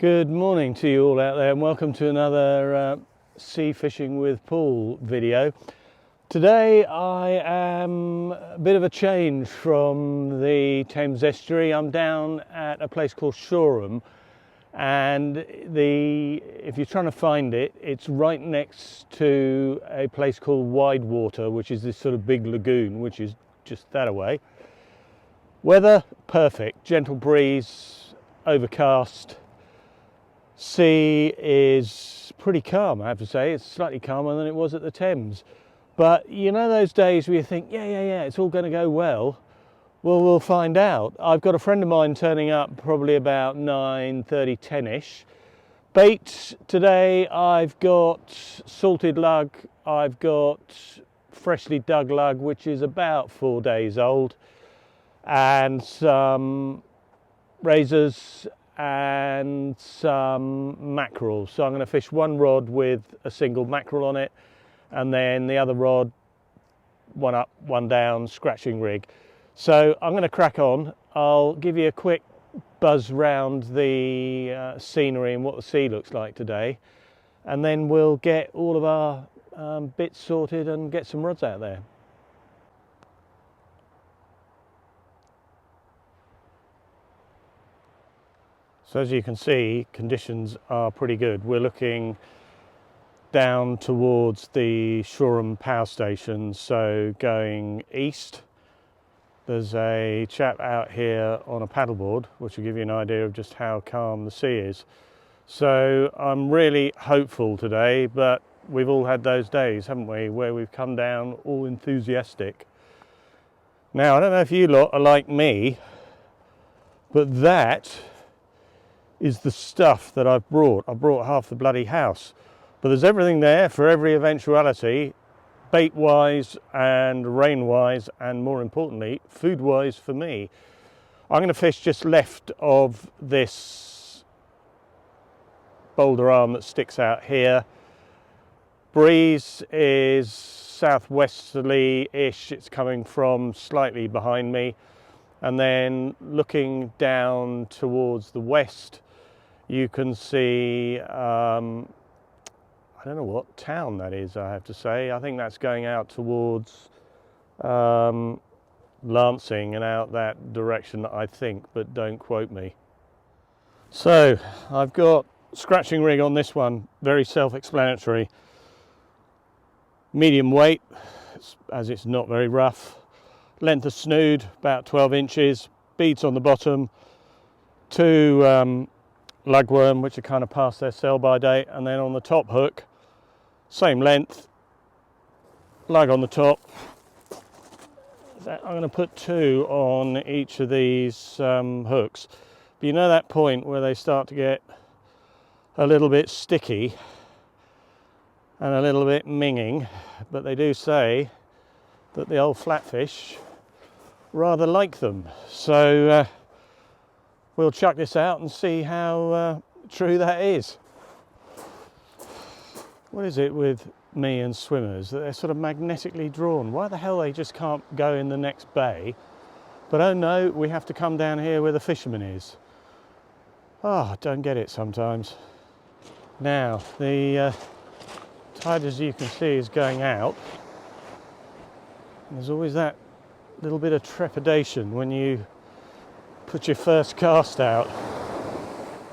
Good morning to you all out there, and welcome to another Sea Fishing with Paul video. Today I am a bit of a change from the Thames estuary. I'm down at a place called Shoreham, and if you're trying to find it, it's right next to a place called Widewater, which is this sort of big lagoon, which is just that away. Weather perfect, gentle breeze, overcast. Sea is pretty calm, I have to say. It's slightly calmer than it was at the Thames. But you know those days where you think, yeah, it's all going to go well? Well, we'll find out. I've got a friend of mine turning up probably about 9:30, 10ish. Bait today, I've got salted lug, I've got freshly dug lug, which is about 4 days old, and some razors and some mackerel. So I'm going to fish one rod with a single mackerel on it, and then the other rod, one up, one down, scratching rig. So I'm going to crack on. I'll give you a quick buzz round the scenery and what the sea looks like today, and then we'll get all of our bits sorted and get some rods out there. So as you can see, conditions are pretty good. We're looking down towards the Shoreham power station, so going east. There's a chap out here on a paddleboard, which will give you an idea of just how calm the sea is. So I'm really hopeful today, but we've all had those days, haven't we, where we've come down all enthusiastic. Now, I don't know if you lot are like me, but that is the stuff that I've brought. I brought half the bloody house, but there's everything there for every eventuality, bait wise and rain wise, and more importantly food wise for me. I'm going to fish just left of this boulder arm that sticks out here. Breeze is southwesterly-ish. It's coming from slightly behind me, and then looking down towards the west, you can see, I don't know what town that is, I have to say. I think that's going out towards Lancing and out that direction, I think, but don't quote me. So I've got scratching rig on this one, very self-explanatory. Medium weight, as it's not very rough. Length of snood, about 12 inches. Beads on the bottom. Two lugworm, which are kind of past their sell-by date, and then on the top hook, same length, lug on the top. I'm going to put two on each of these hooks. But you know that point where they start to get a little bit sticky and a little bit minging, but they do say that the old flatfish rather like them. So we'll chuck this out and see how true that is. What is it with me and swimmers that they're sort of magnetically drawn? Why the hell they just can't go in the next bay? But oh no, we have to come down here where the fisherman is. I don't get it sometimes. Now, the tide, as you can see, is going out. There's always that little bit of trepidation when you put your first cast out,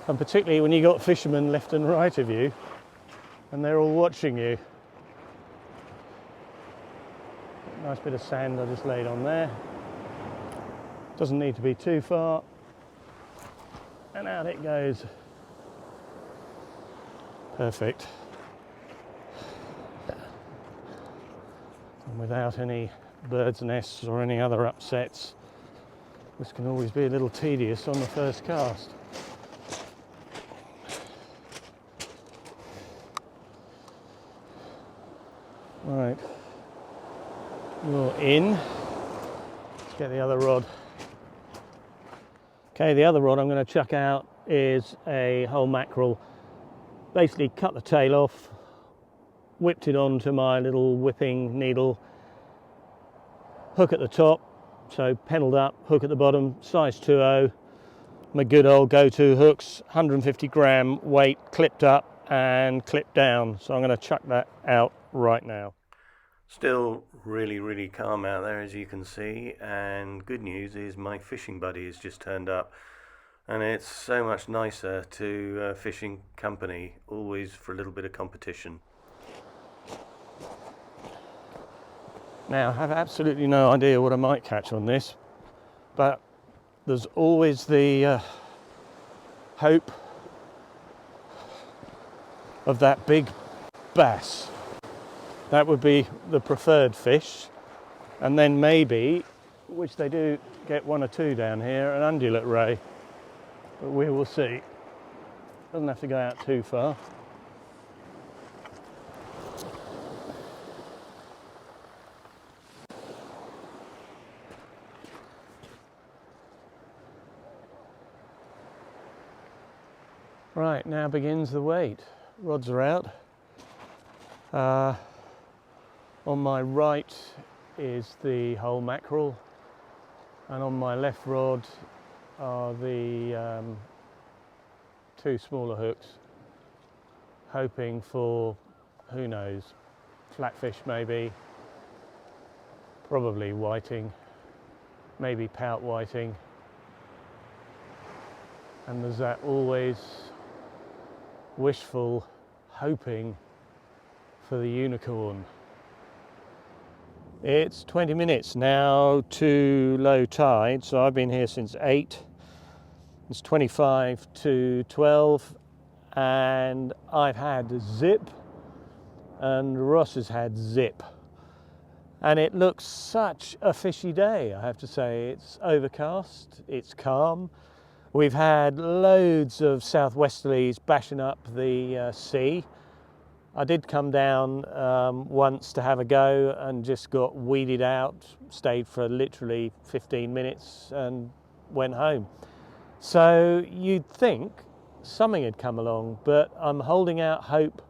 and particularly when you got fishermen left and right of you and they're all watching you. Nice bit of sand I just laid on there. Doesn't need to be too far, and out it goes. Perfect. And without any birds' nests or any other upsets, which can always be a little tedious on the first cast. Right, you're in. Let's get the other rod. Okay, the other rod I'm going to chuck out is a whole mackerel. Basically cut the tail off, whipped it onto my little whipping needle, hook at the top, so pennelled up, hook at the bottom, size 2.0, my good old go-to hooks, 150 gram weight, clipped up and clipped down. So I'm going to chuck that out right now. Still really calm out there, as you can see, and good news is my fishing buddy has just turned up, and it's so much nicer to fish in company, always for a little bit of competition. Now, I have absolutely no idea what I might catch on this, but there's always the hope of that big bass. That would be the preferred fish, and then maybe, which they do get one or two down here, an undulate ray, but we will see. Doesn't have to go out too far. Right, now begins the wait. Rods are out. On my right is the whole mackerel, and on my left rod are the two smaller hooks, hoping for, who knows, flatfish maybe, probably whiting, maybe pout whiting, and there's that always wishful hoping for the unicorn. It's 20 minutes now to low tide, so I've been here since 8. It's 25 to 12, and I've had zip, and Ross has had zip. And it looks such a fishy day, I have to say. It's overcast, it's calm. We've had loads of southwesterlies bashing up the sea. I did come down once to have a go and just got weeded out, stayed for literally 15 minutes and went home. So you'd think something had come along, but I'm holding out hope.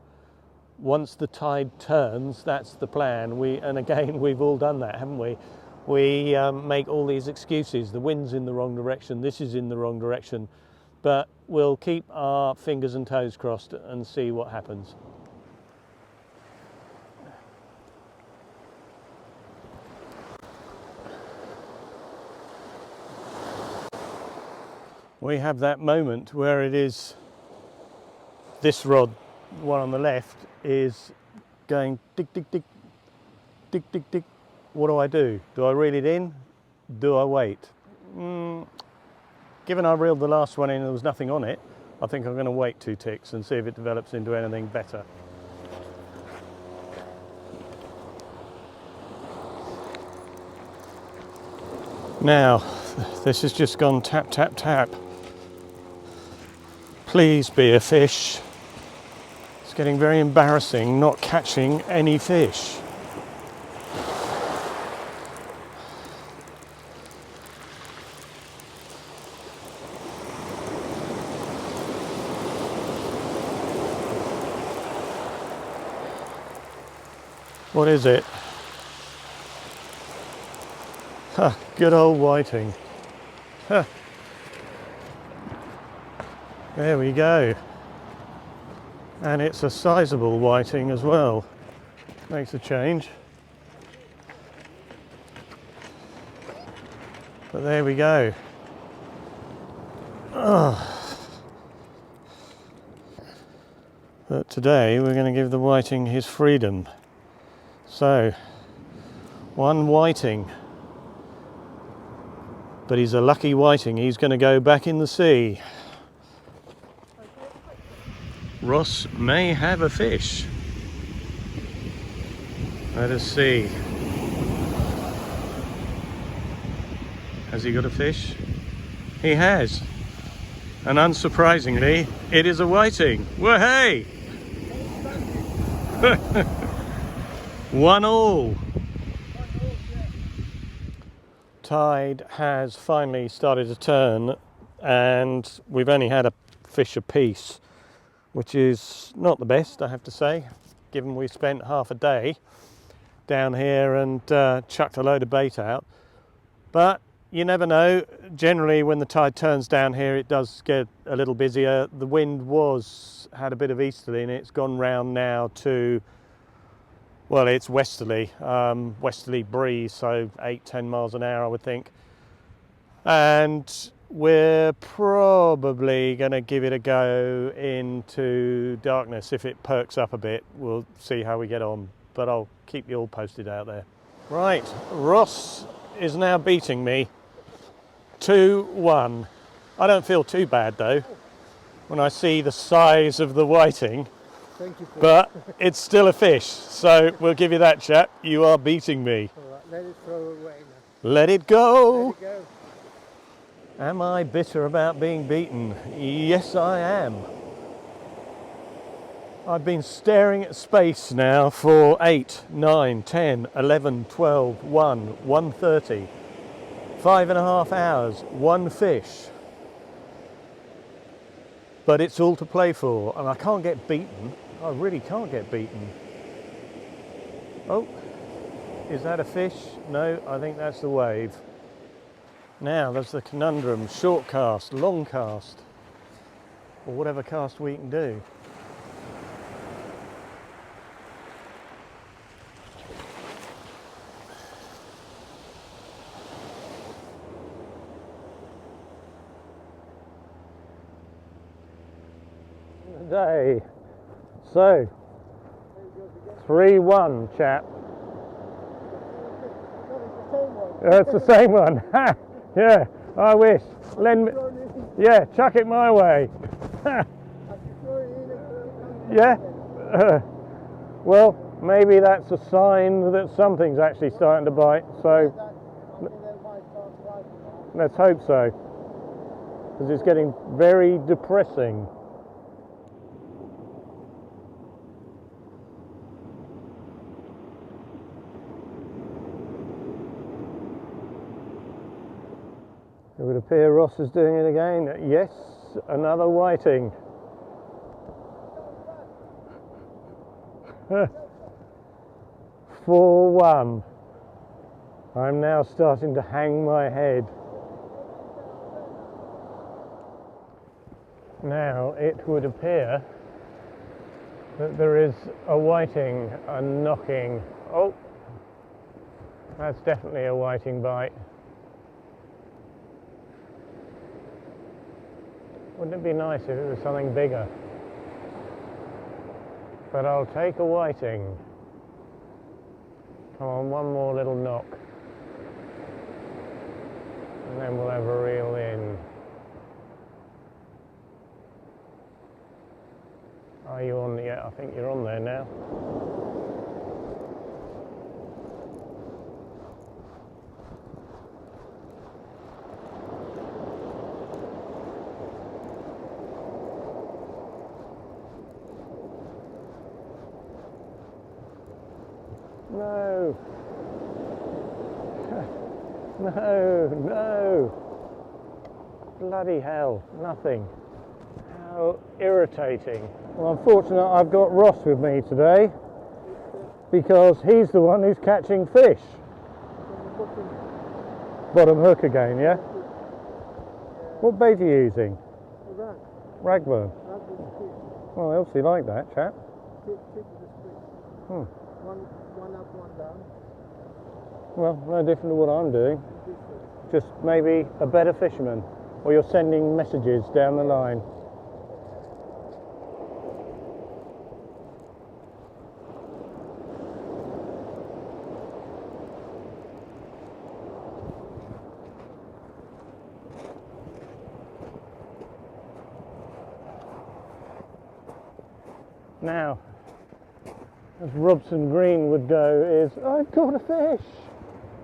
Once the tide turns, that's the plan. And again, we've all done that, haven't we? We make all these excuses. The wind's in the wrong direction, this is in the wrong direction, but we'll keep our fingers and toes crossed and see what happens. We have that moment where it is, this rod, the one on the left, is going tick, tick, tick, tick, tick, tick. What do? Do I reel it in? Do I wait? Given I reeled the last one in and there was nothing on it, I think I'm going to wait 2 ticks and see if it develops into anything better. Now, this has just gone tap, tap, tap. Please be a fish. It's getting very embarrassing not catching any fish. What is it? Huh, good old whiting. Huh. There we go. And it's a sizable whiting as well. Makes a change. But there we go. But today we're going to give the whiting his freedom. So, one whiting. But he's a lucky whiting. He's going to go back in the sea. Ross may have a fish. Let us see. Has he got a fish? He has. And unsurprisingly, it is a whiting. Whoa-hey! 1-1. Tide has finally started to turn, and we've only had a fish apiece, which is not the best, I have to say, given we spent half a day down here and chucked a load of bait out. But you never know. Generally when the tide turns down here it does get a little busier. The wind had a bit of easterly and it's gone round now to, well, it's westerly, westerly breeze, so 8-10 miles an hour I would think. And we're probably going to give it a go into darkness. If it perks up a bit, we'll see how we get on, but I'll keep you all posted out there. Right, Ross is now beating me 2-1. I don't feel too bad though when I see the size of the whiting. Thank you, But it's still a fish, so we'll give you that, chap. You are beating me. All right, let it throw away now. Let it go. Let it go. Am I bitter about being beaten? Yes, I am. I've been staring at space now for 8, 9, 10, 11, 12, 1, 1:30. 5.5 hours, one fish. But it's all to play for, and I can't get beaten. I really can't get beaten. Oh, is that a fish? No, I think that's the wave. Now there's the conundrum: short cast, long cast, or whatever cast we can do. Day. So 3-1, chap. That's the same one. Yeah, I wish. Lend me. Yeah, chuck it my way. Yeah. Well, maybe that's a sign that something's actually starting to bite. So let's hope so, because it's getting very depressing. It would appear Ross is doing it again. Yes, another whiting. 4-1. I'm now starting to hang my head. Now it would appear that there is a whiting, a knocking. Oh, that's definitely a whiting bite. Wouldn't it be nice if it was something bigger? But I'll take a whiting. Come on, one more little knock. And then we'll have a reel in. Are you on? Yeah, I think you're on there now. No. No, no. Bloody hell, nothing. How irritating. Well, unfortunately, I've got Ross with me today because he's the one who's catching fish. Bottom hook again, yeah? What bait are you using? Ragworm. Well, I obviously like that, chap. One up, one down. Well, no different to what I'm doing. Just maybe a better fisherman, or you're sending messages down the line. Now, as Robson Green would go, is I've caught a fish.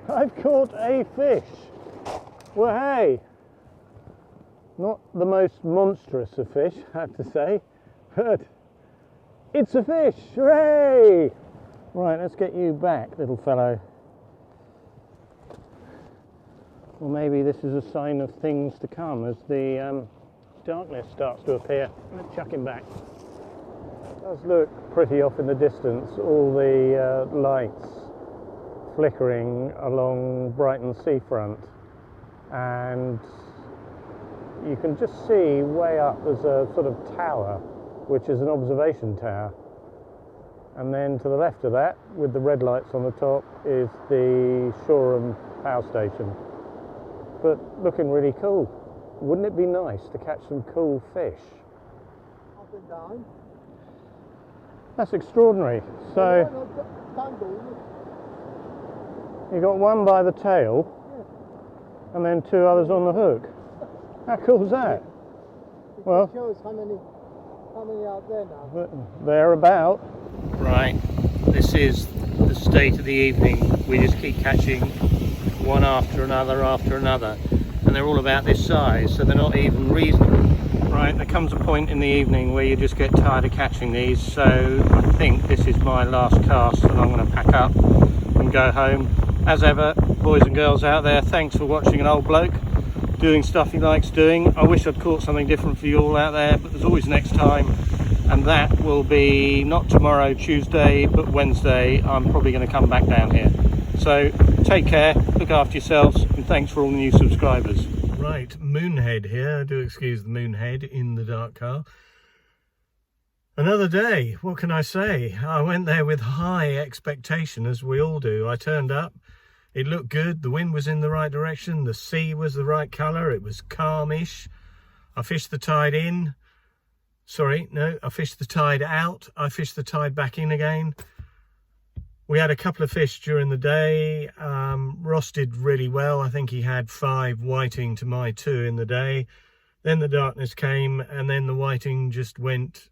I've caught a fish. Well, hey, not the most monstrous of fish, I have to say, but it's a fish. Hooray! Right, let's get you back, little fellow. Well, maybe this is a sign of things to come as the darkness starts to appear. Let's chuck him back. Does look pretty off in the distance, all the lights flickering along Brighton seafront. and you can just see way up there's a sort of tower, which is an observation tower, and then to the left of that, with the red lights on the top, is the Shoreham power station. But looking really cool. Wouldn't it be nice to catch some cool fish? Up and down. That's extraordinary. So you got one by the tail, and then two others on the hook. How cool is that? Well, it shows how many out there now. They're about. Right, this is the state of the evening. We just keep catching one after another, and they're all about this size, so they're not even reasonable. Right, there comes a point in the evening where you just get tired of catching these, so I think this is my last cast, and I'm going to pack up and go home. As ever, boys and girls out there, thanks for watching an old bloke doing stuff he likes doing. I wish I'd caught something different for you all out there, but there's always next time, and that will be not tomorrow, Tuesday, but Wednesday. I'm probably going to come back down here. So take care, look after yourselves, and thanks for all the new subscribers. Right, Moonhead here. Do excuse the Moonhead in the dark car. Another day, what can I say? I went there with high expectation, as we all do. I turned up, it looked good, the wind was in the right direction, the sea was the right colour, it was calmish. I fished the tide in. Sorry, no, I fished the tide out, I fished the tide back in again. We had a couple of fish during the day. Ross did really well. I think he had 5 whiting to my 2 in the day. Then the darkness came, and then the whiting just went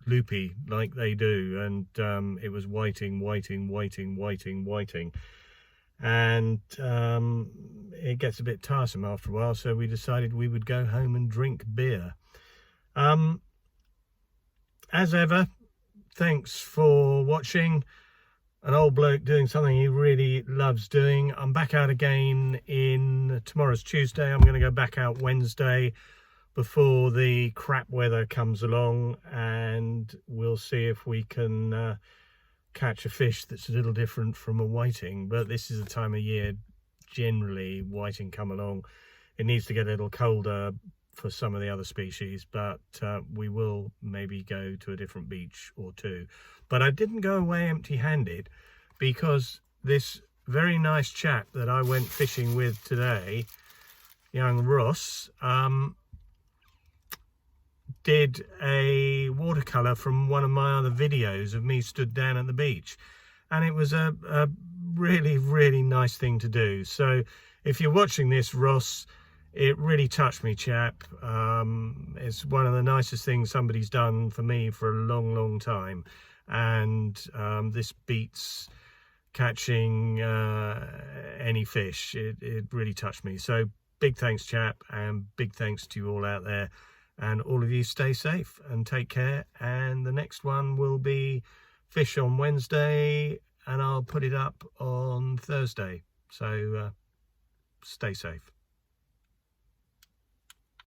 loopy like they do, and it was whiting, and it gets a bit tiresome after a while, so we decided we would go home and drink beer. As ever, thanks for watching. An old bloke doing something he really loves doing. I'm back out again tomorrow's Tuesday. I'm going to go back out Wednesday before the crap weather comes along, and we'll see if we can catch a fish that's a little different from a whiting. But this is the time of year generally whiting come along. It needs to get a little colder for some of the other species, but we will maybe go to a different beach or two. But I didn't go away empty-handed, because this very nice chap that I went fishing with today, young Ross, did a watercolour from one of my other videos of me stood down at the beach, and it was a really nice thing to do. So if you're watching this, Ross, it really touched me, chap. It's one of the nicest things somebody's done for me for a long time, and this beats catching any fish. It really touched me. So big thanks, chap, and big thanks to you all out there, and all of you stay safe and take care. And the next one will be fish on Wednesday, and I'll put it up on Thursday, so stay safe.